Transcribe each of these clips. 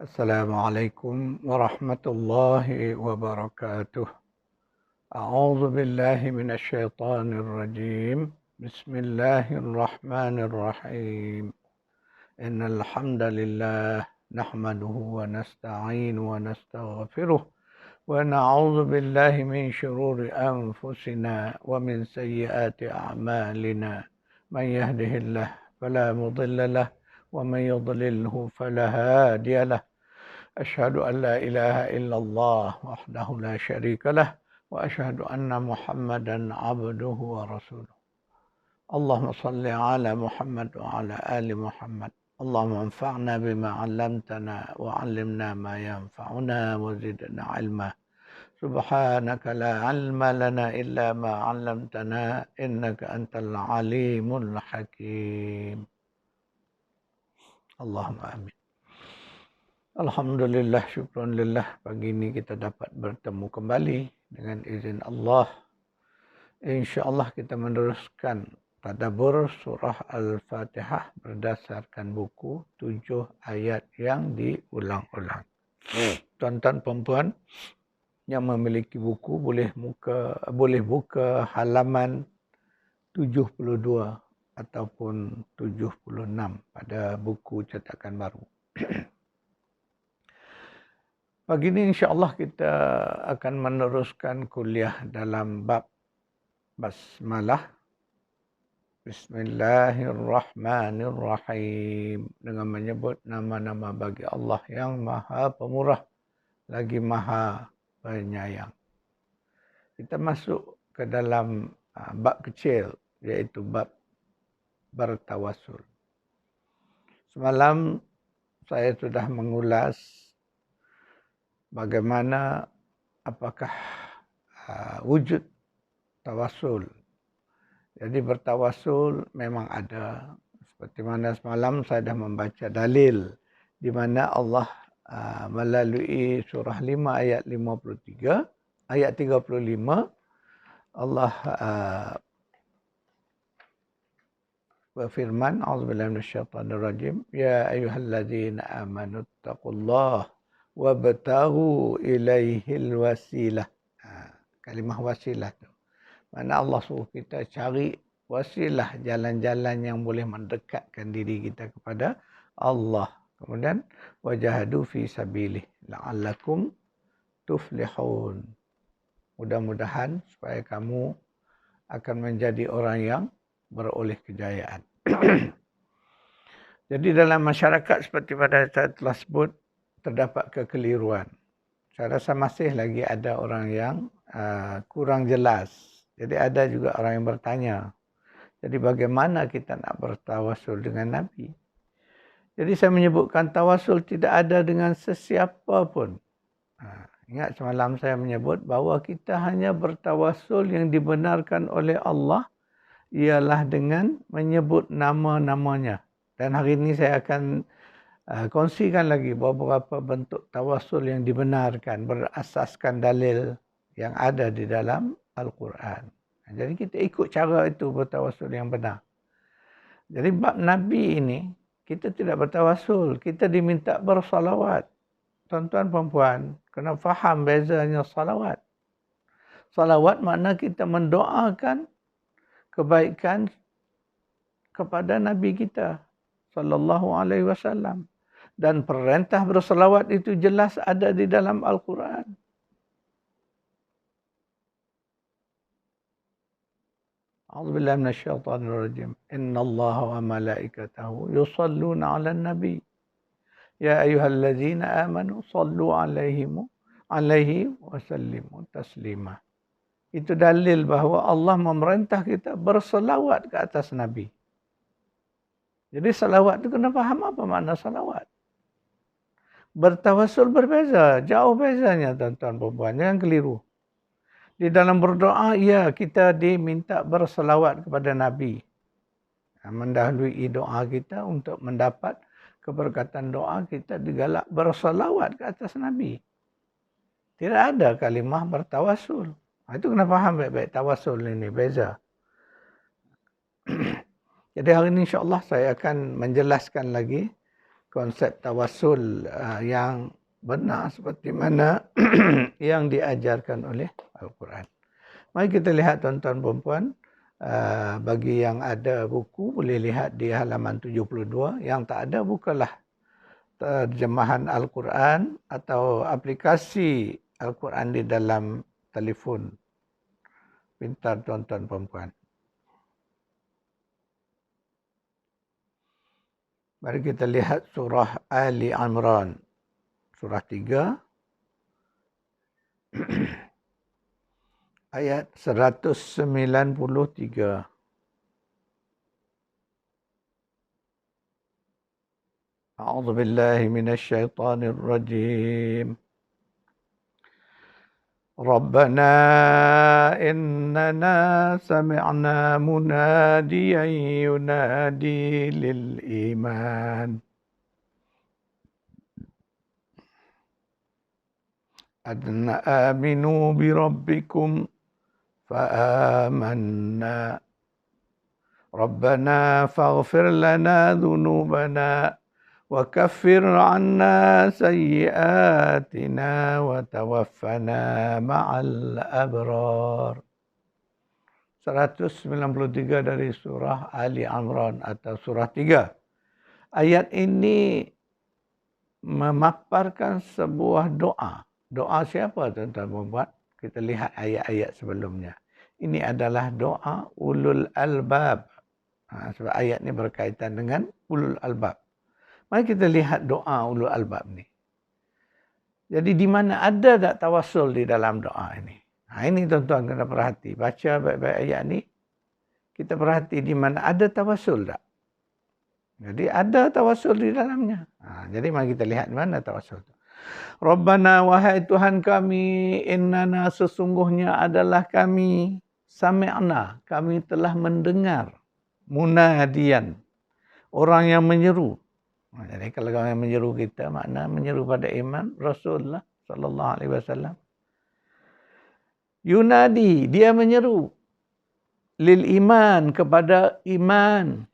Assalamualaikum warahmatullahi wabarakatuh. A'udzu billahi minasy syaithanir rajim. Bismillahirrahmanirrahim. Innal hamdalillah nahmaduhu wa nasta'inu wa nastaghfiruh wa na'udzu billahi min shururi anfusina wa min sayyiati a'malina. Man yahdihillahu fala mudilla lahu wa man yudlilhu fala hadiya lahu. أشهد أن لا إله إلا الله وحده لا شريك له وأشهد أن محمدا عبده ورسوله اللهم صل على محمد وعلى آل محمد اللهم انفعنا بما علمتنا وعلمنا ما ينفعنا وزدنا علما سبحانك لا علم لنا إلا ما علمتنا إنك أنت العليم الحكيم اللهم آمين. Alhamdulillah, syukranillah, pagi ini kita dapat bertemu kembali dengan izin Allah. InsyaAllah kita meneruskan tadabbur surah Al-Fatihah berdasarkan buku 7 ayat yang diulang-ulang. Tuan-tuan perempuan yang memiliki buku boleh buka halaman 72 ataupun 76 pada buku cetakan baru. Pagi ini insya-Allah kita akan meneruskan kuliah dalam bab basmalah. Bismillahirrahmanirrahim. Dengan menyebut nama-nama bagi Allah yang Maha Pemurah lagi Maha Penyayang. Kita masuk ke dalam bab kecil, iaitu bab bertawassul. Semalam saya sudah mengulas bagaimana apakah wujud tawassul. Jadi bertawassul memang ada. Seperti mana semalam saya dah membaca dalil di mana Allah melalui surah 5 ayat 53, ayat 35 Allah berfirman, A'udzubillahi minasyaitonirrajim, ya ayyuhalladzina amanu taqullaha wabtaghu ilaihil wasilah. Kalimah wasilah tu. Mana Allah suruh kita cari wasilah, jalan-jalan yang boleh mendekatkan diri kita kepada Allah. Kemudian wajahadu fi sabilih la'allakum tuflihun. Mudah-mudahan supaya kamu akan menjadi orang yang beroleh kejayaan. Jadi dalam masyarakat seperti pada saya telah sebut, terdapat kekeliruan. Saya rasa masih lagi ada orang yang kurang jelas. Jadi ada juga orang yang bertanya, jadi bagaimana kita nak bertawassul dengan Nabi? Jadi saya menyebutkan tawassul tidak ada dengan sesiapa pun. Ingat semalam saya menyebut bahawa kita hanya bertawassul yang dibenarkan oleh Allah ialah dengan menyebut nama-namanya. Dan hari ini saya akan kongsikan lagi beberapa bentuk tawassul yang dibenarkan berasaskan dalil yang ada di dalam Al-Quran. Jadi kita ikut cara itu bertawassul yang benar. Jadi bab Nabi ini kita tidak bertawassul, kita diminta bersalawat. Tuan-tuan perempuan kena faham bezanya salawat. Salawat makna kita mendoakan kebaikan kepada Nabi kita sallallahu alaihi wasallam. Dan perintah bersalawat itu jelas ada di dalam Al-Quran. A'udzubillahi minasyaitonir rajim. Innallaha wa malaikatahu yusalluna 'alan nabi. Ya ayyuhalladzina amanu sallu 'alaihi wa sallimu taslima. Itu dalil bahawa Allah memerintah kita berselawat ke atas Nabi. Jadi salawat itu kena faham apa makna salawat. Bertawassul berbeza, jauh bezanya tuan-tuan perempuan, jangan keliru. Di dalam berdoa, ya kita diminta berselawat kepada Nabi. Mendahului doa kita untuk mendapat keberkatan doa, kita digalak berselawat ke atas Nabi. Tidak ada kalimah bertawassul. Itu kena faham baik-baik, tawassul ini beza. Jadi hari ini insya-Allah saya akan menjelaskan lagi konsep tawassul yang benar seperti mana yang diajarkan oleh Al-Quran. Mari kita lihat tuan-tuan perempuan, bagi yang ada buku boleh lihat di halaman 72, yang tak ada bukalah terjemahan Al-Quran atau aplikasi Al-Quran di dalam telefon pintar tuan-tuan perempuan. Mari kita lihat surah Ali Imran, surah 3, ayat 193. A'udzu billahi minasyaitonir rajim. ربنا إننا سمعنا مناديا ينادي للإيمان أن آمنوا بربكم فآمنا ربنا فاغفر لنا ذنوبنا وكفر عنا سيئاتنا وتوفنا مع الأبرار. 193 dari surah Ali Imran atau surah 3. Ayat ini memaparkan sebuah doa. Doa siapa tuan-tuan perempuan? Kita lihat ayat-ayat sebelumnya. Ini adalah doa ulul albab. Sebab ayat ini berkaitan dengan ulul albab. Mari kita lihat doa ulul albab ni. Jadi di mana ada tak tawassul di dalam doa ini? Ini tuan-tuan kena perhati. Baca baik-baik ayat ni. Kita perhati di mana ada tawassul tak? Jadi ada tawassul di dalamnya. Jadi mari kita lihat di mana tawassul tu. Rabbana, wahai Tuhan kami, innana sesungguhnya adalah kami, sami'na, kami telah mendengar, munadian, orang yang menyeru. Jadi kalau orang yang menyeru kita, makna menyeru pada iman Rasulullah sallallahu alaihi wasallam. Yunadi, dia menyeru lil iman, kepada iman.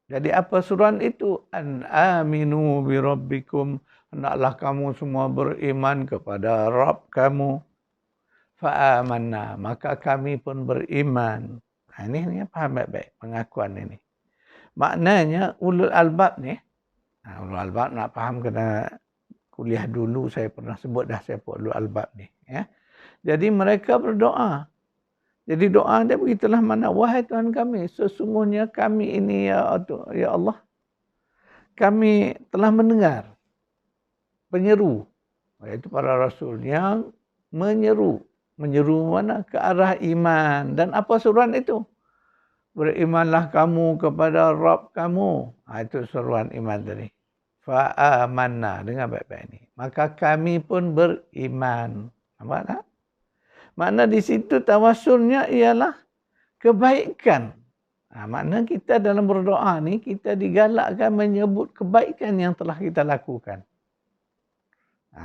Jadi apa suruhan itu? An aminu bi rabbikum, hendaklah kamu semua beriman kepada Rabb kamu. Fa amanna, maka kami pun beriman. Ini faham baik-baik pengakuan ini. Maknanya ulul albab ni, ulul albab nak faham kena kuliah dulu, saya pernah sebut dah siapa ulul albab ni. Ya. Jadi mereka berdoa. Jadi doa dia begitulah mana, wahai Tuhan kami, sesungguhnya kami ini ya Allah, kami telah mendengar penyeru, iaitu para rasul yang menyeru. Menyeru mana? Ke arah iman. Dan apa suruhan itu? Berimanlah kamu kepada Rabb kamu. Itu seruan iman tadi. Fa'amanna. Dengar baik-baik ni. Maka kami pun beriman. Nampak tak? Makna di situ tawassulnya ialah kebaikan. Makna kita dalam berdoa ni, kita digalakkan menyebut kebaikan yang telah kita lakukan.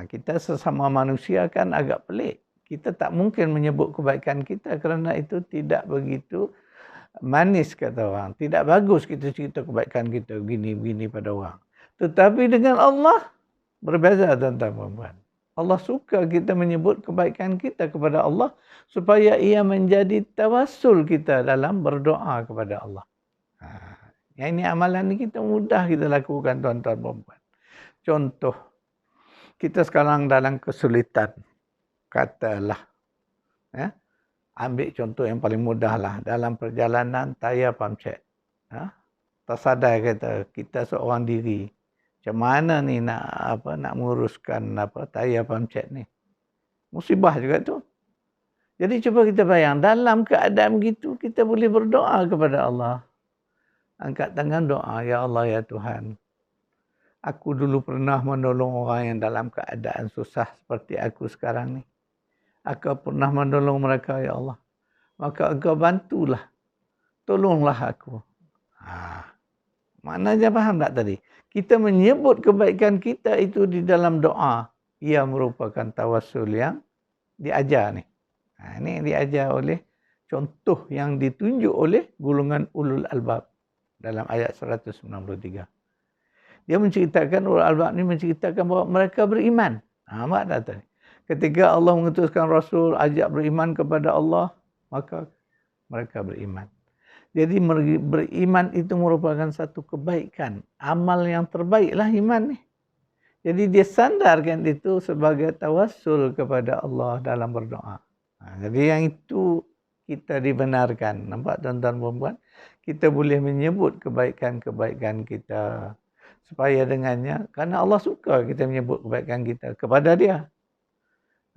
Kita sesama manusia kan agak pelik. Kita tak mungkin menyebut kebaikan kita kerana itu tidak begitu manis kata orang. Tidak bagus kita cerita kebaikan kita begini-begini pada orang. Tetapi dengan Allah berbeza tuan-tuan perempuan. Allah suka kita menyebut kebaikan kita kepada Allah supaya ia menjadi tawassul kita dalam berdoa kepada Allah. Yang ini amalan ni kita mudah kita lakukan tuan-tuan perempuan. Contoh, kita sekarang dalam kesulitan. Katalah, ya, ambil contoh yang paling mudah lah. Dalam perjalanan tayar pamcet. Tersadar kita seorang diri. Macam mana ni nak menguruskan tayar pamcet ni. Musibah juga tu. Jadi cuba kita bayang, dalam keadaan begitu kita boleh berdoa kepada Allah. Angkat tangan doa, ya Allah ya Tuhan. Aku dulu pernah menolong orang yang dalam keadaan susah seperti aku sekarang ni. Aku pernah menolong mereka, ya Allah. Maka Engkau bantulah. Tolonglah aku. Maknanya faham tak tadi? Kita menyebut kebaikan kita itu di dalam doa. Ia merupakan tawassul yang diajar ni. Ini diajar oleh contoh yang ditunjuk oleh golongan ulul albab dalam ayat 193. Dia menceritakan, ulul albab ni menceritakan bahawa mereka beriman. Nampak tak tadi? Ketika Allah mengutuskan Rasul ajak beriman kepada Allah, maka mereka beriman. Jadi beriman itu merupakan satu kebaikan. Amal yang terbaiklah iman ni. Jadi dia sandarkan itu sebagai tawassul kepada Allah dalam berdoa. Jadi yang itu kita dibenarkan. Nampak tuan-tuan perempuan? Kita boleh menyebut kebaikan-kebaikan kita. Supaya dengannya, karena Allah suka kita menyebut kebaikan kita kepada dia.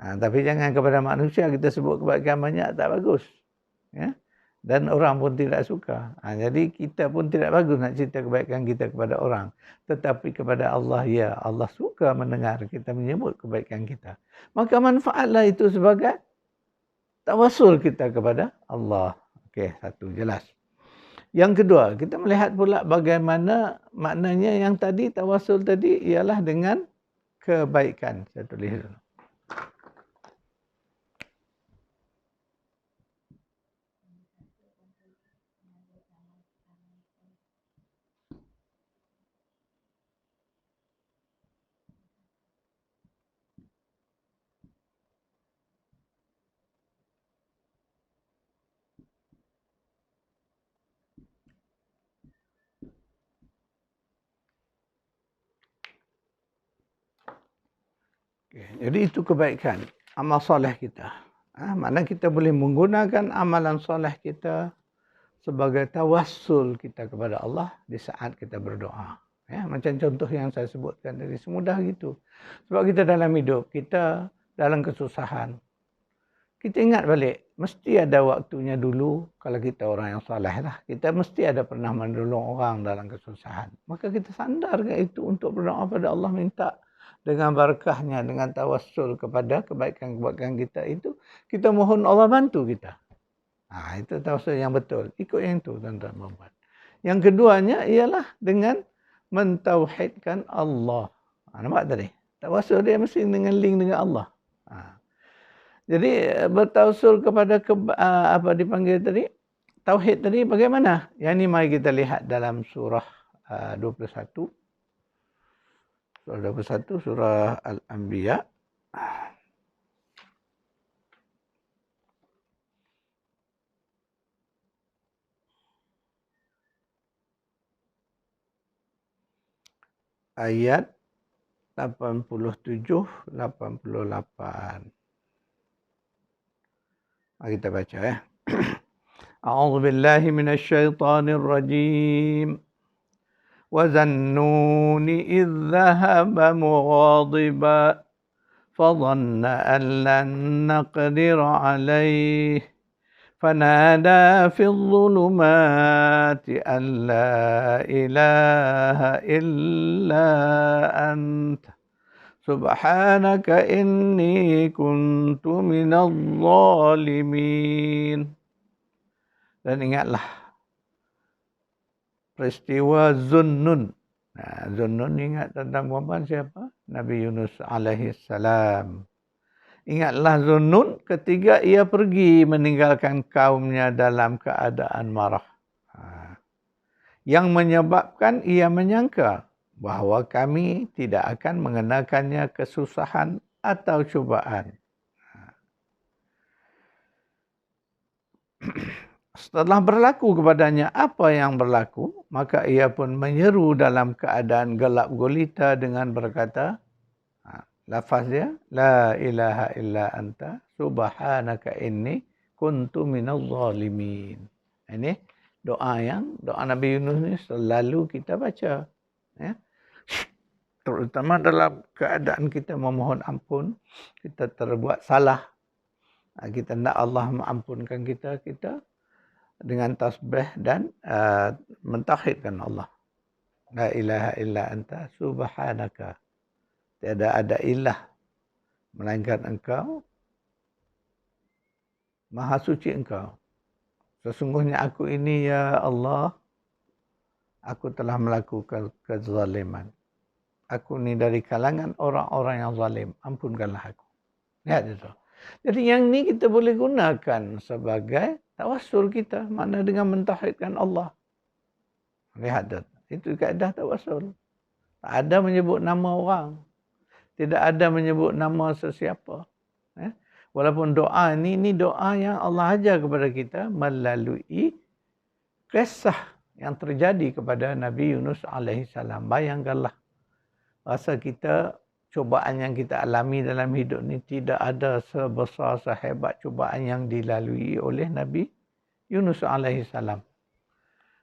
Tapi jangan kepada manusia kita sebut kebaikan banyak, tak bagus. Ya? Dan orang pun tidak suka. Jadi kita pun tidak bagus nak cerita kebaikan kita kepada orang. Tetapi kepada Allah, ya, Allah suka mendengar kita menyebut kebaikan kita. Maka manfaatlah itu sebagai tawassul kita kepada Allah. Okey, satu jelas. Yang kedua, kita melihat pula bagaimana maknanya yang tadi, tawassul tadi ialah dengan kebaikan. Saya tulis dulu. Okay. Jadi itu kebaikan, amal soleh kita. Maknanya kita boleh menggunakan amalan soleh kita sebagai tawassul kita kepada Allah di saat kita berdoa. Ya, macam contoh yang saya sebutkan tadi, semudah gitu. Sebab kita dalam hidup, kita dalam kesusahan, kita ingat balik, mesti ada waktunya dulu, kalau kita orang yang soleh lah, kita mesti ada pernah menolong orang dalam kesusahan. Maka kita sandarkan itu untuk berdoa pada Allah, minta dengan barakahnya, dengan tawassul kepada kebaikan-kebaikan kita itu, kita mohon Allah bantu kita. Itu tawassul yang betul. Ikut yang itu, tuan-tuan perempuan. Yang keduanya ialah dengan mentauhidkan Allah. Nampak tadi? Tawassul dia mesti dengan link dengan Allah. Jadi bertawassul kepada apa dipanggil tadi? Tauhid tadi bagaimana? Yang ini mari kita lihat dalam surah 21. Surah 21, surah Al-Anbiya. Ayat 87, 88. Mari kita baca ya. A'udzu billahi minasy syaithanir rajim. وذا النون إذ ذهب مغاضبا فظن أن لن نقدر عليه فنادى في الظلمات أن لا إله إلا أنت سبحانك إني كنت من الظالمين. Dan ingatlah peristiwa Zunnun. Zunnun ingat tentang perempuan siapa? Nabi Yunus alaihi salam. Ingatlah Zunnun ketika ia pergi meninggalkan kaumnya dalam keadaan marah. Yang menyebabkan ia menyangka bahawa kami tidak akan mengenakannya kesusahan atau cubaan. Setelah berlaku kepadanya apa yang berlaku, maka ia pun menyeru dalam keadaan gelap gulita dengan berkata, lafaz dia, La ilaha illa anta subhanaka inni kuntu minaz zalimin. Ini doa Nabi Yunus ni selalu kita baca. Ya. Terutama dalam keadaan kita memohon ampun, kita terbuat salah. Kita nak Allah mengampunkan kita dengan tasbih dan mentauhidkan Allah. La ilaha illa anta subhanaka. Tiada ada ilah melainkan engkau. Maha suci engkau. Sesungguhnya aku ini ya Allah, aku telah melakukan kezaliman. Aku ni dari kalangan orang-orang yang zalim. Ampunkanlah aku. Lihat itu. Jadi yang ni kita boleh gunakan sebagai tawassul kita, mana dengan mentauhidkan Allah. Lihat itu kaedah tawassul. Tak ada menyebut nama orang. Tidak ada menyebut nama sesiapa. Walaupun doa ini doa yang Allah ajar kepada kita melalui kisah yang terjadi kepada Nabi Yunus alaihissalam. Bayangkanlah, rasa kita, cubaan yang kita alami dalam hidup ni tidak ada sebesar, sehebat cubaan yang dilalui oleh Nabi Yunus alaihissalam.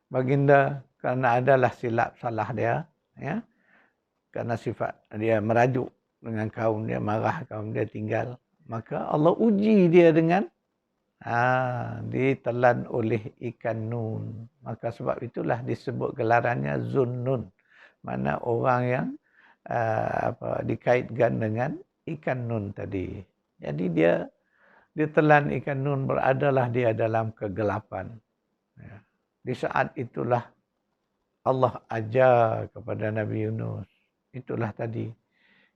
Baginda kerana adalah silap salah dia, ya, kerana sifat dia merajuk dengan kaum dia, marah kaum dia tinggal, maka Allah uji dia dengan ditelan oleh ikan nun. Maka sebab itulah disebut gelarannya Zunnun. Mana orang yang dikaitkan dengan ikan nun tadi. Jadi dia telan ikan nun, beradalah dia dalam kegelapan. Di saat itulah Allah ajar kepada Nabi Yunus. Itulah tadi,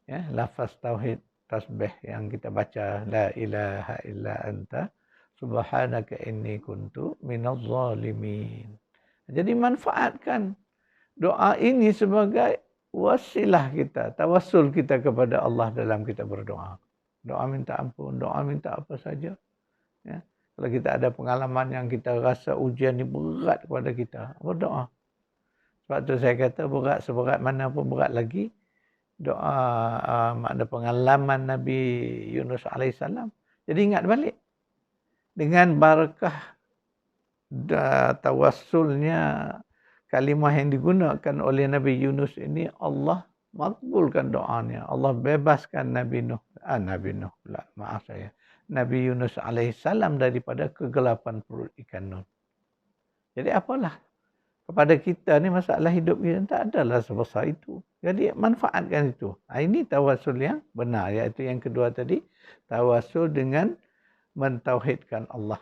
ya, lafaz tauhid tasbih yang kita baca, la ilaha illa anta subhanaka inni kuntu minaz zalimin. Jadi manfaatkan doa ini sebagai wasilah kita, tawassul kita kepada Allah dalam kita berdoa. Doa minta ampun, doa minta apa saja. Ya. Kalau kita ada pengalaman yang kita rasa ujian ini berat kepada kita, berdoa. Sebab tu saya kata berat seberat mana pun berat lagi, doa makna pengalaman Nabi Yunus alaihissalam. Jadi ingat balik. Dengan barakah tawassulnya, kalimah yang digunakan oleh Nabi Yunus ini, Allah makbulkan doanya. Allah bebaskan Nabi Yunus alaihissalam daripada kegelapan perut ikan nun. Jadi apalah kepada kita ni masalah hidup kita tak adalah sebesar itu. Jadi manfaatkan itu. Ini tawassul yang benar, iaitu yang kedua tadi, tawassul dengan mentauhidkan Allah.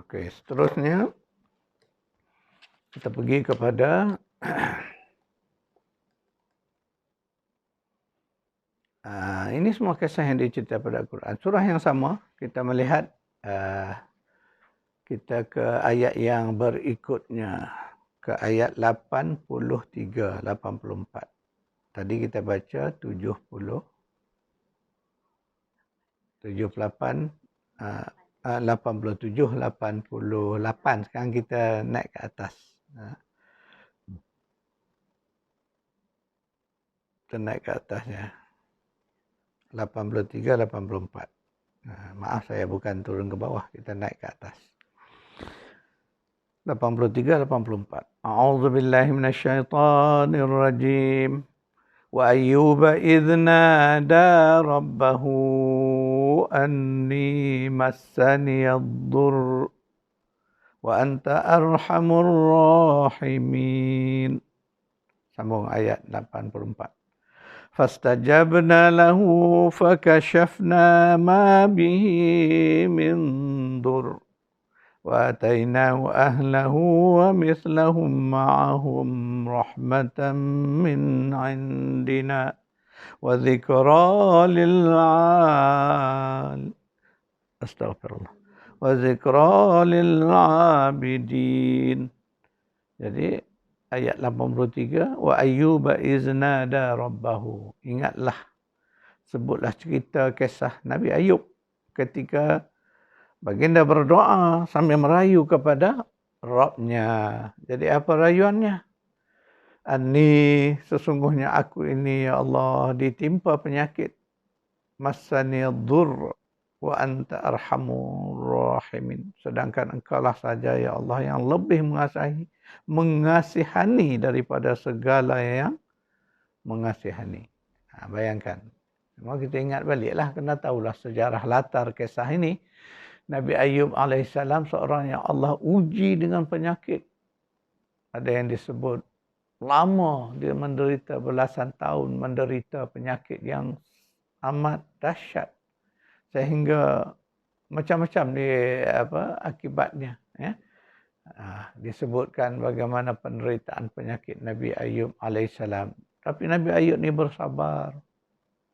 Okey, seterusnya kita pergi kepada ini semua kisah yang diceritakan pada Al-Quran. Surah yang sama, kita melihat kita ke ayat yang berikutnya, ke ayat 83, 84. Tadi kita baca 70, 78, 87, 88. Sekarang kita naik ke atas. Kita naik ke atasnya. 83, 84. Maaf saya bukan turun ke bawah, kita naik ke atas. 83, 84. A'udzu billahi minasyaitonir rajim. Wa ayyuba idh nada rabbahu anni massani ad-durr wa anta arhamur rahimin. Sambung ayat 84. فاستجبنا له فكشفنا ما به من ضر وآتيناه أهله ومثلهم معهم رحمة من عندنا وذكرى للعابدين. Jadi ayat 83, wa ayyuba iznada rabbahu. Ingatlah, sebutlah cerita kisah Nabi Ayub ketika baginda berdoa sambil merayu kepada Rabbnya. Jadi apa rayuannya? Anni, sesungguhnya aku ini ya Allah ditimpa penyakit. Massani dhurr wa anta arhamur rahimin. Sedangkan engkaulah saja ya Allah yang lebih mengasihani daripada segala yang mengasihani. Bayangkan. Semua kita ingat baliklah, kena tahulah sejarah latar kisah ini. Nabi Ayub alaihissalam seorang yang Allah uji dengan penyakit. Ada yang disebut lama dia menderita, belasan tahun menderita penyakit yang amat dahsyat. Sehingga macam-macam akibatnya, ya. Disebutkan bagaimana penderitaan penyakit Nabi Ayub alaihissalam. Tapi Nabi Ayub ni bersabar.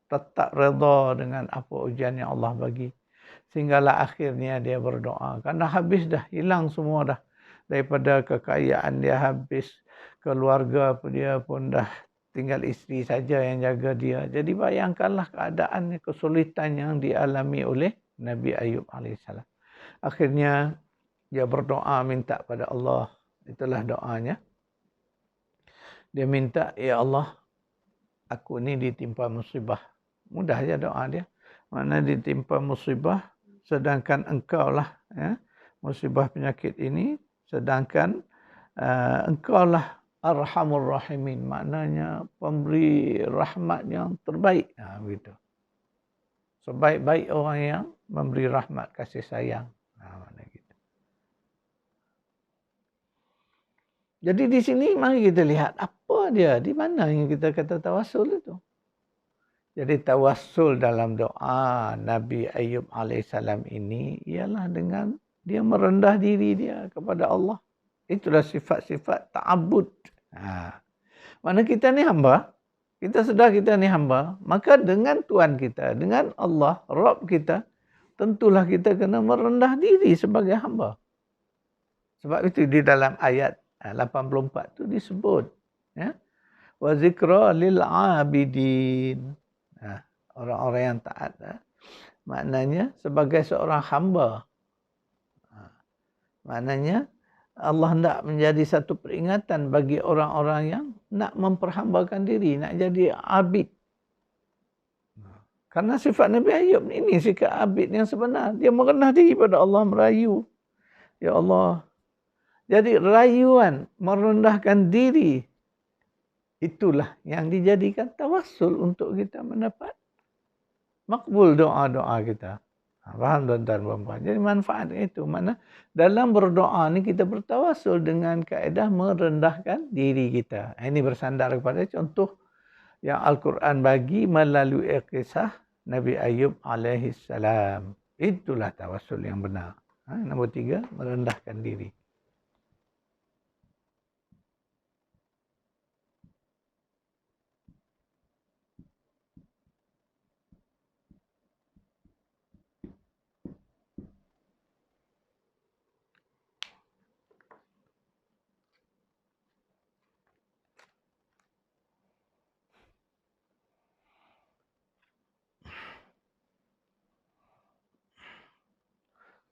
Tetap redha dengan apa ujian yang Allah bagi. Sehinggalah akhirnya dia berdoa. Karena habis dah, hilang semua dah. Daripada kekayaan dia habis. Keluarga dia pun dah tinggal isteri saja yang jaga dia. Jadi bayangkanlah keadaan, kesulitan yang dialami oleh Nabi Ayub AS. Akhirnya dia berdoa minta pada Allah. Itulah doanya. Dia minta, ya Allah, aku ni ditimpa musibah. Mudah saja doa dia. Mana ditimpa musibah, sedangkan engkau lah, ya, musibah penyakit ini, sedangkan engkau lah Arhamur Rahimin. Maknanya pemberi rahmat yang terbaik. Begitu. Sebaik-baik orang yang memberi rahmat, kasih sayang. Maknanya gitu. Jadi di sini mari kita lihat apa dia, di mana yang kita kata tawassul itu. Jadi tawassul dalam doa Nabi Ayub AS ini ialah dengan dia merendah diri dia kepada Allah. Itulah sifat-sifat ta'abbud. Mana kita ni hamba, kita sedar kita ni hamba, maka dengan Tuhan kita, dengan Allah, Rabb kita, tentulah kita kena merendah diri sebagai hamba. Sebab itu di dalam ayat 84 tu disebut, ya, wa zikra lil abidin, orang-orang yang taat, maknanya sebagai seorang hamba, maknanya Allah hendak menjadi satu peringatan bagi orang-orang yang nak memperhambakan diri, nak jadi abid. Karena sifat Nabi Ayub ini sikap abid yang sebenar, dia merendah diri pada Allah, merayu, ya Allah. Jadi rayuan, merendahkan diri, itulah yang dijadikan tawassul untuk kita mendapat makbul doa-doa kita. Faham tuan-tuan puan-puan? Jadi manfaat itu. Mana dalam berdoa ni kita bertawassul dengan kaedah merendahkan diri kita. Ini bersandar kepada contoh yang Al-Quran bagi melalui kisah Nabi Ayub AS. Itulah tawassul yang benar. Nombor 3, merendahkan diri.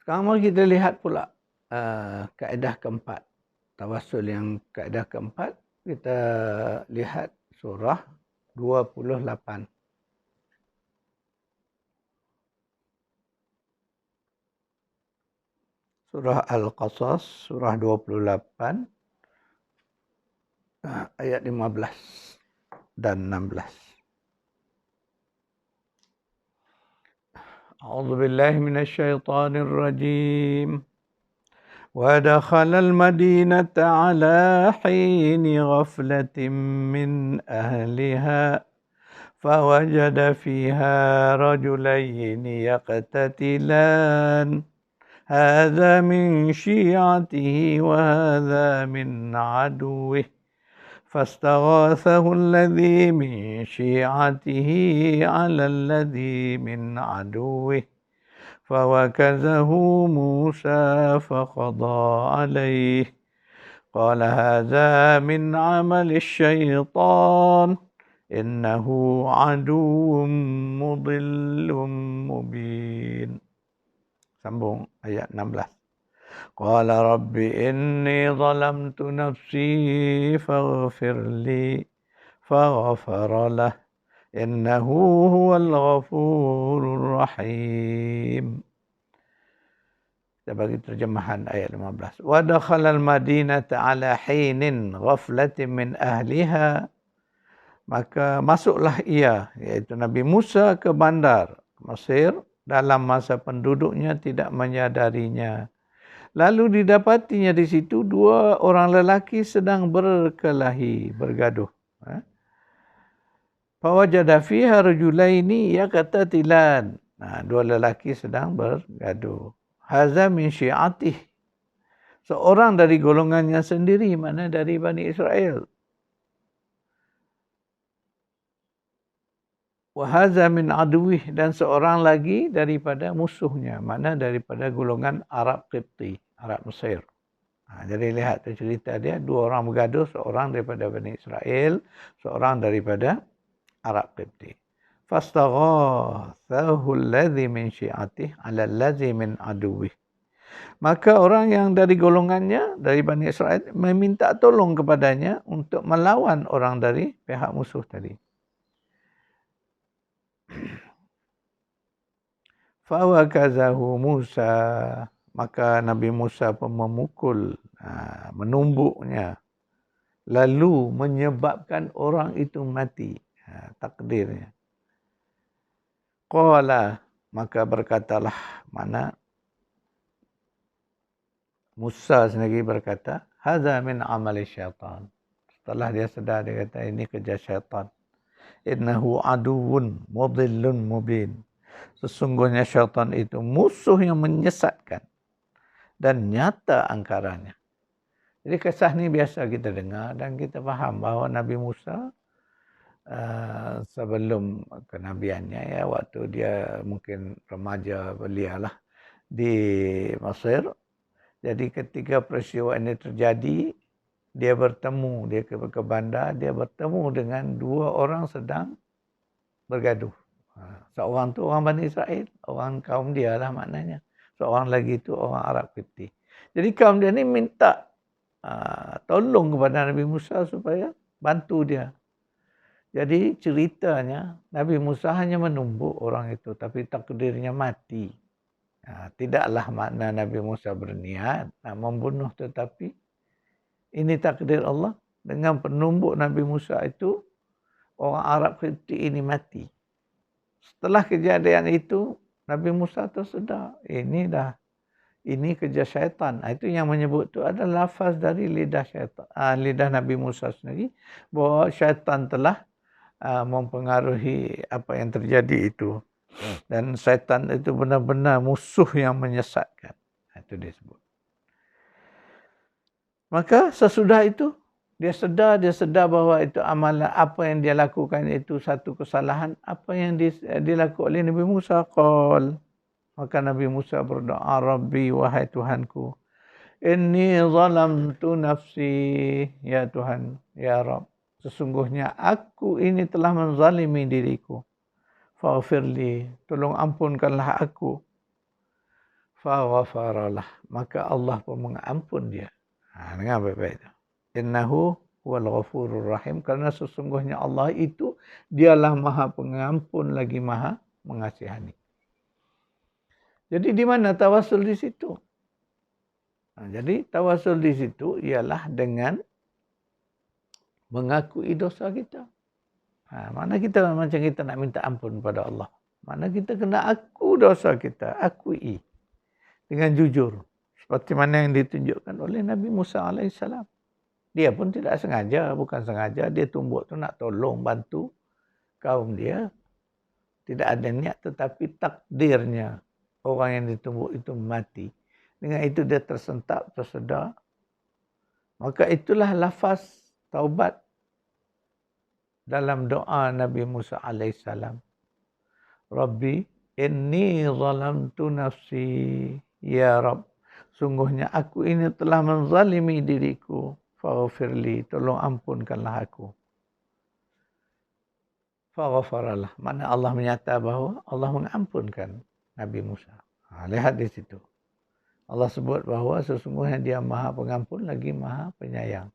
Sekarang mari kita lihat pula kaedah keempat. Tawassul yang kaedah keempat, kita lihat surah 28. Surah Al-Qasas, surah 28, ayat 15 dan 16. أعوذ بالله من الشيطان الرجيم ودخل المدينة على حين غفلة من أهلها فوجد فيها رجلين يقتتلان هذا من شيعته وهذا من عدوه فاستغاثه الذي من شيعته على الذي من عدوه فوكزه موسى فقضى عليه قال هذا من عمل الشيطان إنه عدو مضل مبين. Sambung ayat 16. قال رب إني ظلمت نفسي فاغفر لي فغفر له إنه هو الغفور الرحيم. Kita bagi terjemahan ayat 15. وَدَخَلَ الْمَدِينَةَ عَلَى حِينٍ غَفْلَةٍ مِنْ أَهْلِهَا. Maka masuklah ia, iaitu Nabi Musa, ke bandar Mesir dalam masa penduduknya tidak menyadarinya. Lalu didapatinya di situ dua orang lelaki sedang berkelahi, bergaduh. Fawajada fiha rajulaini yaqtatilan. Dua lelaki sedang bergaduh. Haza min syi'atih. Seorang dari golongannya sendiri, mana dari Bani Israel. Wa hadza min aduwih, dan seorang lagi daripada musuhnya, mana daripada golongan Arab Qibti, Arab Mesir. Jadi lihat tu cerita dia, dua orang bergaduh, seorang daripada Bani Israel, seorang daripada Arab Qibti. Fastaghathahu alladhi min syi'atihi 'ala alladhi min aduwih. Maka orang yang dari golongannya, dari Bani Israel, meminta tolong kepadanya untuk melawan orang dari pihak musuh tadi. Fawakazahu Musa, maka Nabi Musa pun memukul, menumbuknya, lalu menyebabkan orang itu mati, takdirnya. Qala, maka berkatalah, mana Musa sendiri berkata, hadza min amali syaitan. Setelah dia sedar, dia kata, ini kerja syaitan. Innahu aduwwun mudhillun mubin. Sesungguhnya syaitan itu musuh yang menyesatkan dan nyata angkarannya. Jadi kisah ni biasa kita dengar dan kita faham bahawa Nabi Musa sebelum kenabiannya, ya, waktu dia mungkin remaja belia lah di Mesir. Jadi ketika peristiwa ini terjadi, dia bertemu, dia ke bandar, dia bertemu dengan dua orang sedang bergaduh. Seorang tu orang Bani Israel, orang kaum dia lah maknanya. Seorang lagi tu orang Arab Qibti. Jadi kaum dia ni minta tolong kepada Nabi Musa supaya bantu dia. Jadi ceritanya Nabi Musa hanya menumbuk orang itu, tapi takdirnya mati. Tidaklah makna Nabi Musa berniat nak membunuh, tetapi ini takdir Allah. Dengan penumbuk Nabi Musa itu, orang Arab Qibti ini mati. Setelah kejadian itu, Nabi Musa tersedar, ini kerja syaitan. Itu yang menyebut tu adalah lafaz dari lidah syaitan, lidah Nabi Musa sendiri, bahawa syaitan telah mempengaruhi apa yang terjadi itu. Dan syaitan itu benar-benar musuh yang menyesatkan. Itu disebut. Maka sesudah itu, dia sedar bahawa itu amalan apa yang dia lakukan itu satu kesalahan. Apa yang dilakukan oleh Nabi Musa, qal. Maka Nabi Musa berdoa, Rabbi, wahai Tuhanku, inni zalamtu nafsi, ya Tuhan, ya Rabb, sesungguhnya aku ini telah menzalimi diriku. Faghfirli, tolong ampunkanlah aku. Faghfaralah, maka Allah pun mengampun dia. Dengar baik-baik. Innahu huwal ghafurur rahim, karena sesungguhnya Allah itu dialah Maha Pengampun lagi Maha Mengasihani. Jadi di mana tawasul di situ? Jadi tawasul di situ ialah dengan mengakui dosa kita. Mana kita macam kita nak minta ampun pada Allah. Mana kita kena aku dosa kita, akui dengan jujur. Seperti mana yang ditunjukkan oleh Nabi Musa AS. Dia pun tidak sengaja, bukan sengaja. Dia tumbuk tu nak tolong, bantu kaum dia. Tidak ada niat, tetapi takdirnya orang yang ditumbuk itu mati. Dengan itu dia tersentak, tersedar. Maka itulah lafaz taubat dalam doa Nabi Musa AS. Rabbi, inni zalamtu nafsi, ya Rabb, sungguhnya aku ini telah menzalimi diriku. Faghfirli, tolong ampunkanlah aku. Faghfaralah, mana Allah menyata bahawa Allah mengampunkan Nabi Musa. Lihat di situ. Allah sebut bahawa sesungguhnya dia Maha Pengampun lagi Maha Penyayang.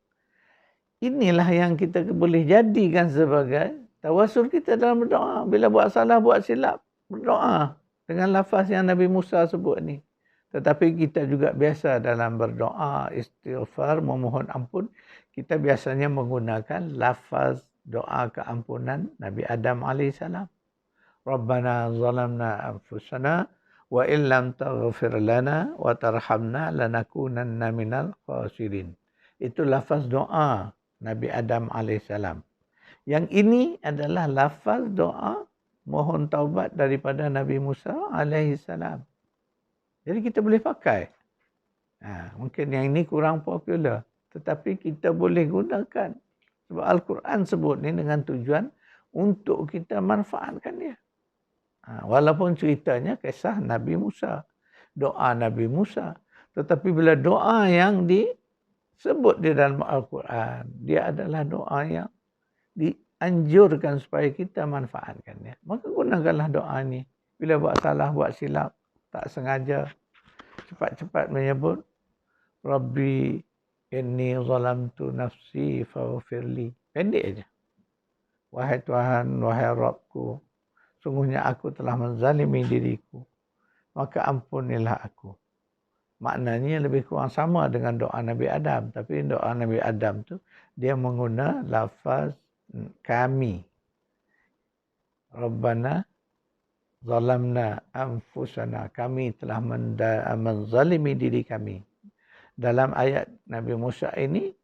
Inilah yang kita boleh jadikan sebagai tawasul kita dalam berdoa. Bila buat salah, buat silap, berdoa dengan lafaz yang Nabi Musa sebut ni. Tetapi kita juga biasa dalam berdoa, istighfar, memohon ampun, kita biasanya menggunakan lafaz doa keampunan Nabi Adam AS. Rabbana zalamna anfusana wa illam taghfir lana wa tarhamna lanakunanna minal khasirin. Itu lafaz doa Nabi Adam AS. Yang ini adalah lafaz doa mohon taubat daripada Nabi Musa AS. Jadi kita boleh pakai. Mungkin yang ini kurang popular, tetapi kita boleh gunakan. Sebab Al-Quran sebut ni dengan tujuan untuk kita manfaatkan dia. Walaupun ceritanya kisah Nabi Musa, doa Nabi Musa. Tetapi bila doa yang disebut di dalam Al-Quran, dia adalah doa yang dianjurkan supaya kita manfaatkannya. Maka gunakanlah doa ni. Bila buat salah, buat silap, tak sengaja, cepat-cepat menyebut, Rabbi inni zalamtu nafsi faghfirli. Pendek aja. Wahai Tuhan, wahai Rabbku, sungguhnya aku telah menzalimi diriku, maka ampunilah aku. Maknanya lebih kurang sama dengan doa Nabi Adam. Tapi doa Nabi Adam tu dia menggunakan lafaz kami. Rabbana zalamna anfusana. Kami telah menzalimi diri kami. Dalam ayat Nabi Musa ini,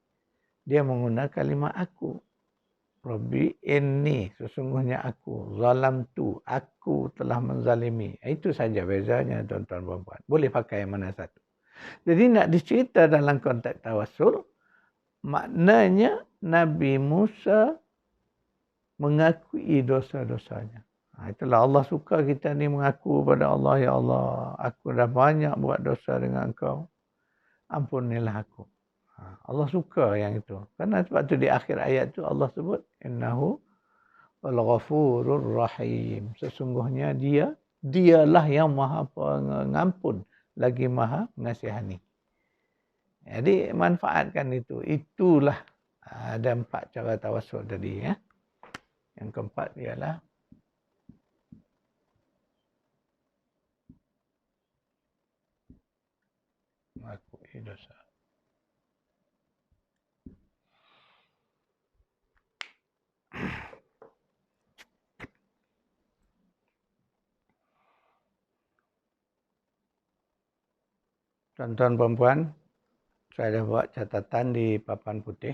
dia menggunakan kalimah aku. Rabbi inni, sesungguhnya aku. Zalamtu, aku telah menzalimi. Itu saja bezanya tuan-tuan dan puan. Boleh pakai yang mana satu. Jadi nak dicerita dalam konteks tawassul, maknanya Nabi Musa mengakui dosa-dosanya. Itulah Allah suka kita ni mengaku pada Allah, ya Allah, aku dah banyak buat dosa dengan engkau. Ampunilah aku. Allah suka yang itu. Karena sebab tu di akhir ayat tu Allah sebut innahu al-ghafurur rahim. Sesungguhnya dialah yang Maha Pengampun lagi Maha Mengasihani. Jadi manfaatkan itu. Itulah ada 4 cara tawassul tadi ya. Yang keempat ialah mengakui dosa. Tuan-tuan perempuan, saya dah buat catatan di papan putih.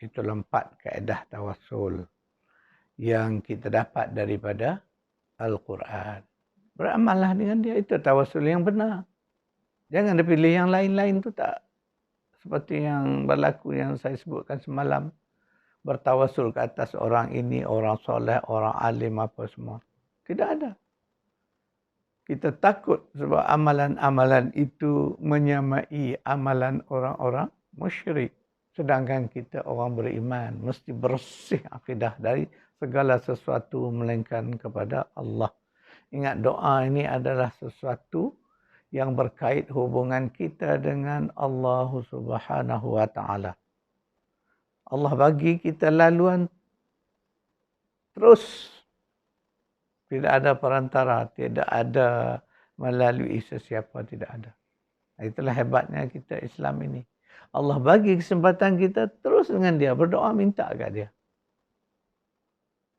Itu 4 kaedah tawassul yang kita dapat daripada Al-Quran. Beramallah dengan dia. Itu tawassul yang benar. Jangan dipilih yang lain-lain tu tak. Seperti yang berlaku yang saya sebutkan semalam. Bertawassul ke atas orang ini, orang soleh, orang alim apa semua. Tidak ada. Kita takut sebab amalan-amalan itu menyamai amalan orang-orang musyrik. Sedangkan kita orang beriman mesti bersih akidah dari segala sesuatu melainkan kepada Allah. Ingat doa ini adalah sesuatu yang berkait hubungan kita dengan Allah Subhanahu wa taala. Allah bagi kita laluan terus. Tidak ada perantara, tidak ada melalui sesiapa, tidak ada. Itulah hebatnya kita Islam ini. Allah bagi kesempatan kita terus dengan dia, berdoa minta kat dia.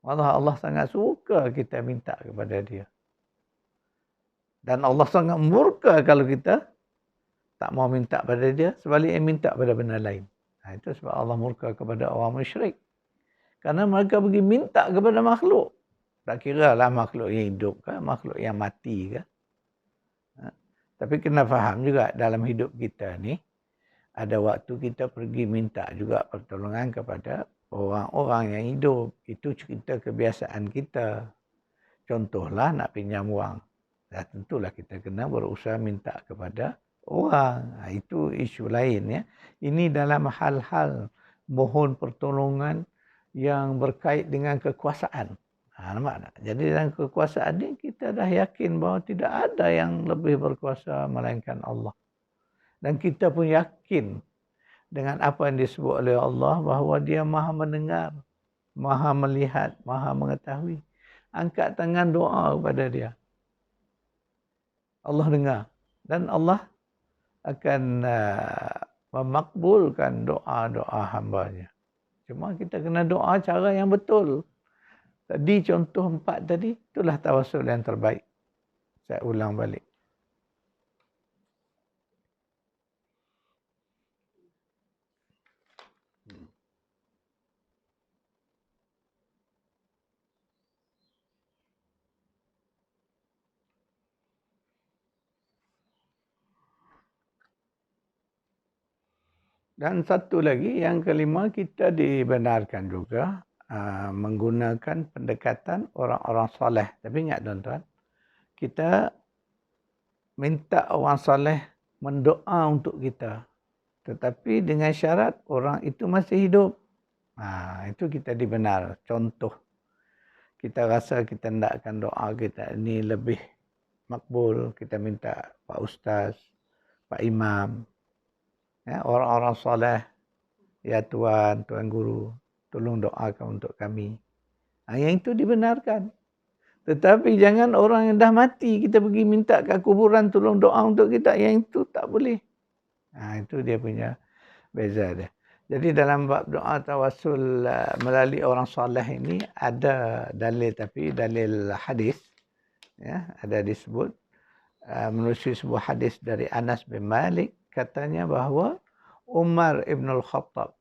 Allah sangat suka kita minta kepada dia. Dan Allah sangat murka kalau kita tak mau minta pada dia, sebaliknya minta pada benda lain. Itu sebab Allah murka kepada orang musyrik. Karena mereka pergi minta kepada makhluk. Tak kira lah makhluk yang hidup ke, makhluk yang mati ke. Tapi kena faham juga dalam hidup kita ni, ada waktu kita pergi minta juga pertolongan kepada orang-orang yang hidup. Itu cerita kebiasaan kita. Contohlah nak pinjam wang. Tentulah kita kena berusaha minta kepada orang. Itu isu lain ya. Ini dalam hal-hal mohon pertolongan yang berkait dengan kekuasaan. Nampak tak? Jadi dalam kekuasaan ni kita dah yakin bahawa tidak ada yang lebih berkuasa melainkan Allah. Dan kita pun yakin dengan apa yang disebut oleh Allah bahawa dia maha mendengar, maha melihat, maha mengetahui. Angkat tangan doa kepada dia. Allah dengar. Dan Allah akan memakbulkan doa-doa hambanya. Cuma kita kena doa cara yang betul. Tadi contoh 4 tadi, itulah tawassul yang terbaik. Saya ulang balik. Dan satu lagi, yang kelima, kita dibenarkan juga menggunakan pendekatan orang-orang soleh. Tapi ingat tuan-tuan, kita minta orang soleh mendoa untuk kita. Tetapi dengan syarat orang itu masih hidup. Itu kita dibenar. Contoh, kita rasa kita hendakkan doa kita ini lebih makbul. Kita minta Pak Ustaz, Pak Imam, ya, orang-orang soleh. Ya Tuan, Tuan Guru, tolong doakan untuk kami. Yang itu dibenarkan. Tetapi jangan orang yang dah mati, kita pergi minta kat kuburan tolong doa untuk kita. Yang itu tak boleh. Itu dia punya beza dia. Jadi dalam bab doa tawassul melalui orang soleh ini ada dalil, tapi dalil hadis. Ya, ada disebut menerusi sebuah hadis dari Anas bin Malik. Katanya bahawa Umar ibn al-Khattab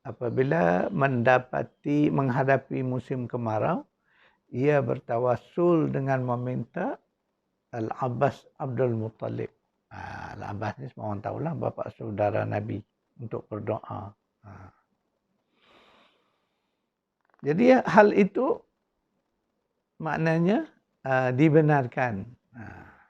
apabila menghadapi musim kemarau, ia bertawassul dengan meminta Al-Abbas Abdul Muttalib. Al-Abbas ni semua orang tahulah bapa saudara Nabi, untuk berdoa. Jadi hal itu maknanya dibenarkan.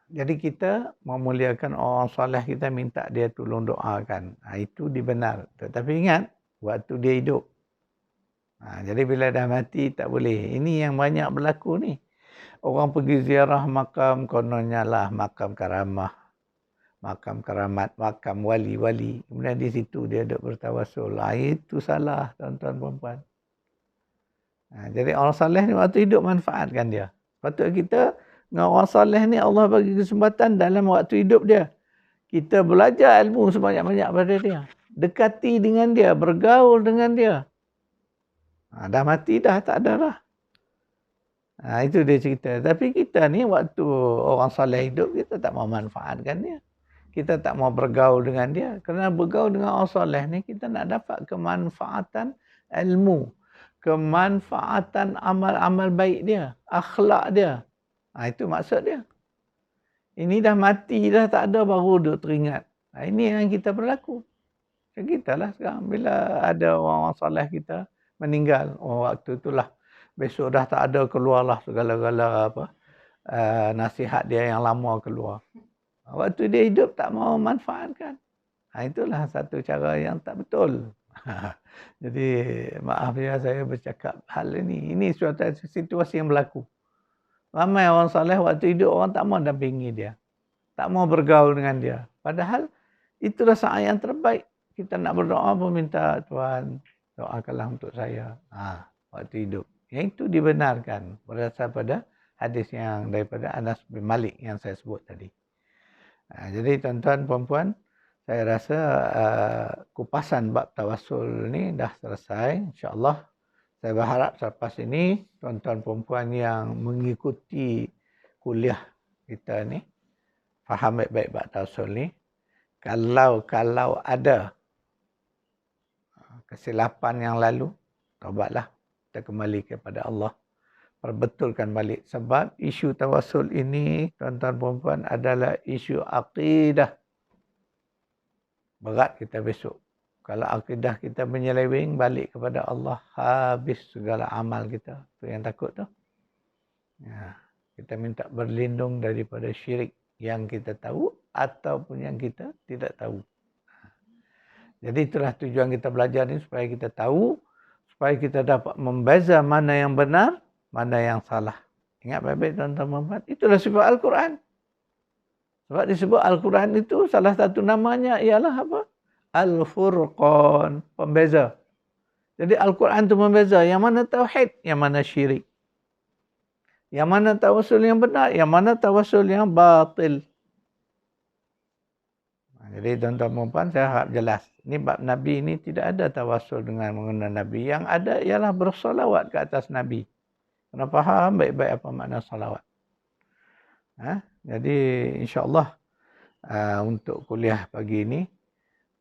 Jadi kita memuliakan orang soleh, kita minta dia tolong doakan. Itu dibenar. Tetapi ingat, waktu dia hidup. Jadi bila dah mati tak boleh. Ini yang banyak berlaku ni. Orang pergi ziarah makam, kononnya lah makam karamah, makam karamat, makam wali-wali. Kemudian di situ dia duduk bertawassul. Itu salah, tuan-tuan perempuan. Jadi orang soleh ni waktu hidup manfaatkan dia. Patut kita dengan orang soleh ni Allah bagi kesempatan dalam waktu hidup dia. Kita belajar ilmu sebanyak-banyak pada dia. Dekati dengan dia, bergaul dengan dia. Dah mati dah, tak ada dah. Itu dia cerita. Tapi kita ni waktu orang soleh hidup, kita tak mau manfaatkan dia. Kita tak mau bergaul dengan dia. Kerana bergaul dengan orang soleh ni, kita nak dapat kemanfaatan ilmu. Kemanfaatan amal-amal baik dia. Akhlak dia. Itu maksud dia. Ini dah mati dah, tak ada, baru duk teringat. Ini yang kita berlaku. Macam kita lah sekarang. Bila ada orang-orang soleh kita meninggal, waktu itulah besok dah tak ada, keluarlah segala-gala nasihat dia yang lama keluar. Waktu dia hidup tak mau manfaatkan. Itulah satu cara yang tak betul. Jadi maaf ya saya bercakap hal ini. Ini suatu situasi yang berlaku. Ramai orang soleh waktu hidup orang tak mau dampingi dia. Tak mau bergaul dengan dia. Padahal itulah saat yang terbaik. Kita nak berdoa pun minta Tuhan doakanlah untuk saya. Waktu hidup. Yang itu dibenarkan berdasar pada hadis yang daripada Anas bin Malik yang saya sebut tadi. Jadi tuan-tuan puan-puan, saya rasa kupasan bab tawassul ni dah selesai. InsyaAllah saya berharap selepas ini tuan-tuan puan-puan yang mengikuti kuliah kita ni faham baik-baik bab tawassul ni. Kalau ada kesilapan yang lalu, taubatlah, kita kembali kepada Allah, perbetulkan balik. Sebab isu tawassul ini tuan-tuan puan-puan adalah isu akidah. Berat kita besok. Kalau akidah kita menyeleweng balik kepada Allah, habis segala amal kita. Itu yang takut tu. Kita minta berlindung daripada syirik yang kita tahu ataupun yang kita tidak tahu. Jadi itulah tujuan kita belajar ni, supaya kita tahu, supaya kita dapat membeza mana yang benar, mana yang salah. Ingat baik-baik tuan-tuan. Itulah sifat Al-Quran. Sebab disebut Al-Quran itu salah satu namanya ialah apa? Al-Furqan, pembeza. Jadi Al-Quran itu membeza yang mana tauhid, yang mana syirik. Yang mana tawassul yang benar, yang mana tawassul yang batil. Jadi tuan-tuan puan-puan, saya harap jelas. Ini bab Nabi ini tidak ada tawassul dengan mengenal Nabi. Yang ada ialah bersolawat ke atas Nabi. Kena faham baik-baik apa makna salawat. Jadi insyaAllah untuk kuliah pagi ini,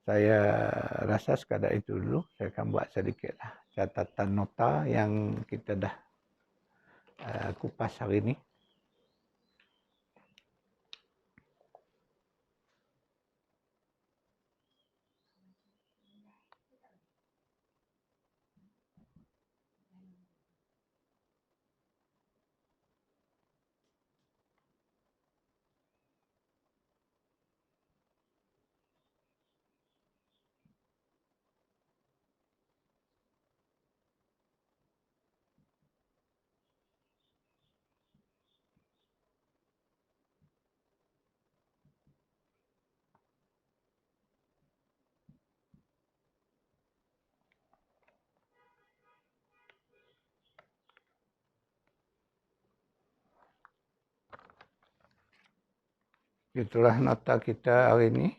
saya rasa sekadar itu dulu. Saya akan buat sedikitlah catatan nota yang kita dah kupas hari ini. Itulah nota kita hari ini.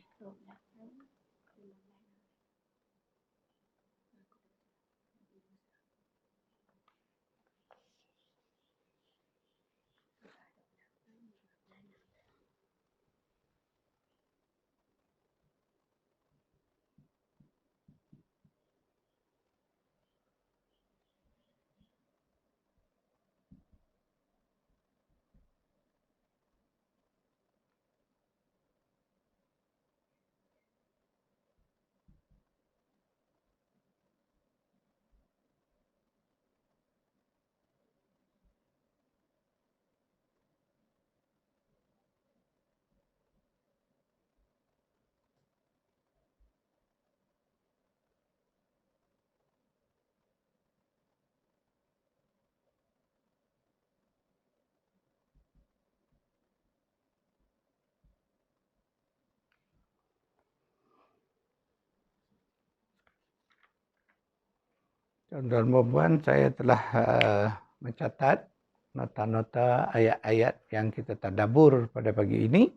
Tuan-tuan dan puan, saya telah mencatat nota-nota ayat-ayat yang kita tadabbur pada pagi ini,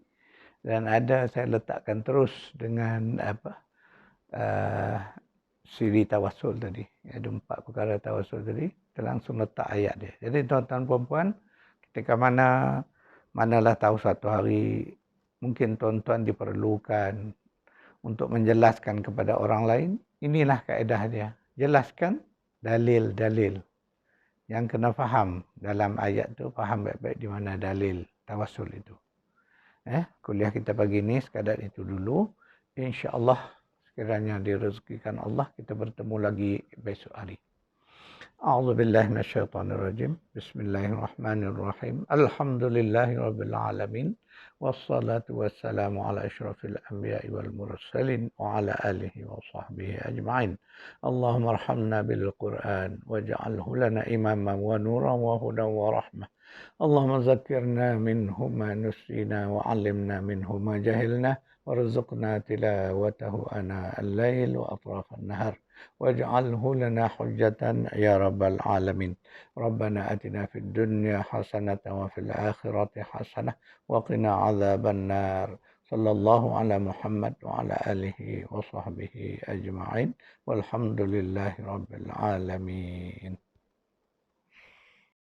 dan ada saya letakkan terus dengan siri tawassul tadi. Ada 4 perkara tawassul tadi, kita langsung letak ayat dia. Jadi tuan-tuan dan puan, ketika manalah tahu satu hari mungkin tuan-tuan diperlukan untuk menjelaskan kepada orang lain, inilah kaedah dia. Jelaskan dalil-dalil yang kena faham dalam ayat tu, faham baik-baik di mana dalil tawassul itu. Kuliah kita pagi ni sekadar itu dulu. InsyaAllah sekiranya direzekikan Allah, kita bertemu lagi besok hari. A'udzu billahi minasyaitonir rajim. Bismillahirrahmanirrahim. Alhamdulillahirabbil alamin. Wassalatu wassalamu ala asyrafil anbiya'i wal mursalin wa ala alihi wa sahbihi ajma'in. Allahumma arhamna bil Qur'an waj'alhu lana imaman wa nuran wa hudan wa rahmah. Allahumma zakkirna minhu ma nusina wa 'allimna minhu ma jahilna warzuqna tilawatahu ana al-lail wa atraf an-nahar. واجعله لنا حجة يا رب العالمين. ربنا أتنا في الدنيا حسنة وفي الآخرة حسنة وقنا عذاب النار. صلى الله على محمد وعلى آله وصحبه أجمعين والحمد لله رب العالمين.